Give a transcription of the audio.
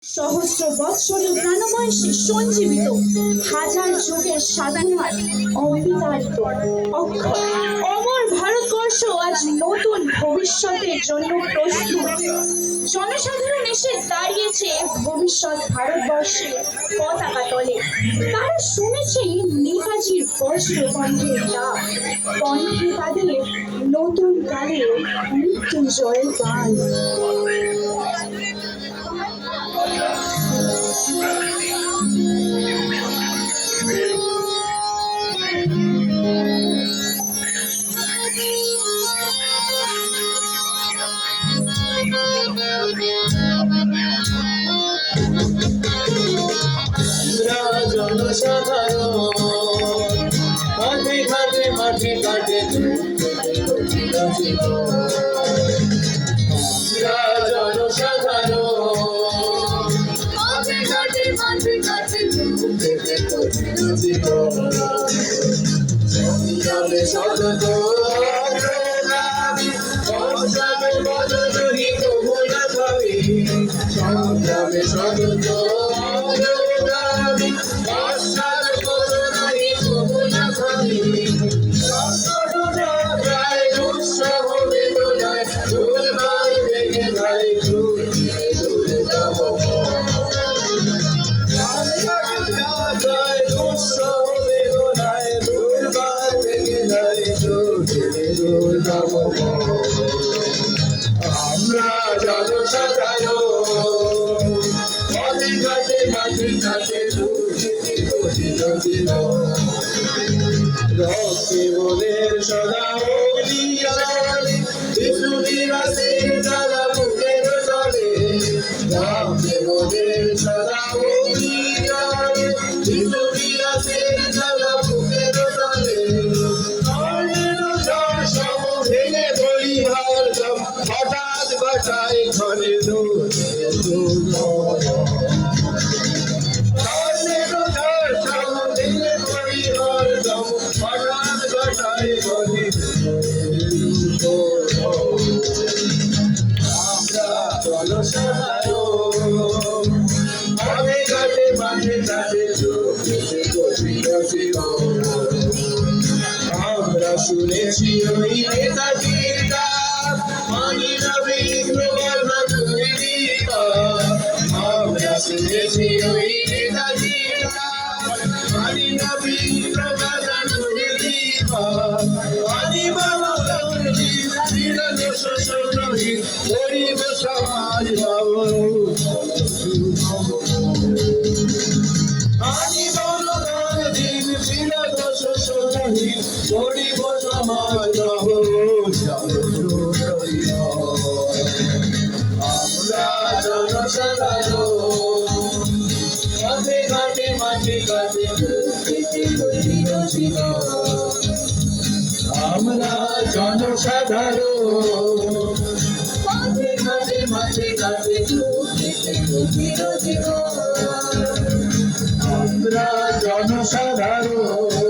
সহস্র বৎসরের প্রাণবয়সে সঞ্জীবিত হাজার যুগের সাধনার অবিতাড়িত অক্ষর অমর ভারতবর্ষ আজ নতুন ভবিষ্যতের জন্য প্রস্তুত। জনসাধারণ এসে দাঁড়িয়েছে ভবিষ্যৎ ভারতবর্ষের পতাকা তলে। তারা শুনেছে নেতাজির বজ্রকণ্ঠের ডাক, কণ্ঠে তাদের নতুন কালে মৃত্যুঞ্জয়ের গান। জনসাধারণ মাঠে ঘাটে মাঠে ঘাটে জনসাধারণ মাঠে ঘাটে মাঠে ঘাটে সংগ্রামে সতত সংগ্রামে বদলি কবুলা ভাবি সংগ্রামে সতত আমরা জনসাধারণ মাঠে ঘাটে মাঠে ঘাটে রক্তে বলের সদা অগ্নি জ্বালে শিশুদের আসে জ্বালা বুকের তলে রক্তে বলের সদা অগ্নি জ্বালে শিশুদের আসে জ্বালা বুকের তলে হঠাৎ বাসায় ঘরে আমরা শুনেছি ওই নেতাজির ডাক মানি না বিপ্লব তৈরি আমরা শুনেছি ওই নেতাজির ডাক মানি না বিপ্লব তৈরি মানি বাবা গরিব সমাজ বাবু মানি বাবা দিন ছিল দোষ সোনাহী গরিব সমাজ বাবু আমরা জনসাধারণ মাঠে ঘাটে মাঠে ঘাটে আমরা জনসাধারণ মাঠে ঘাটে মাঠে ঘাটে আমরা জনসাধারণ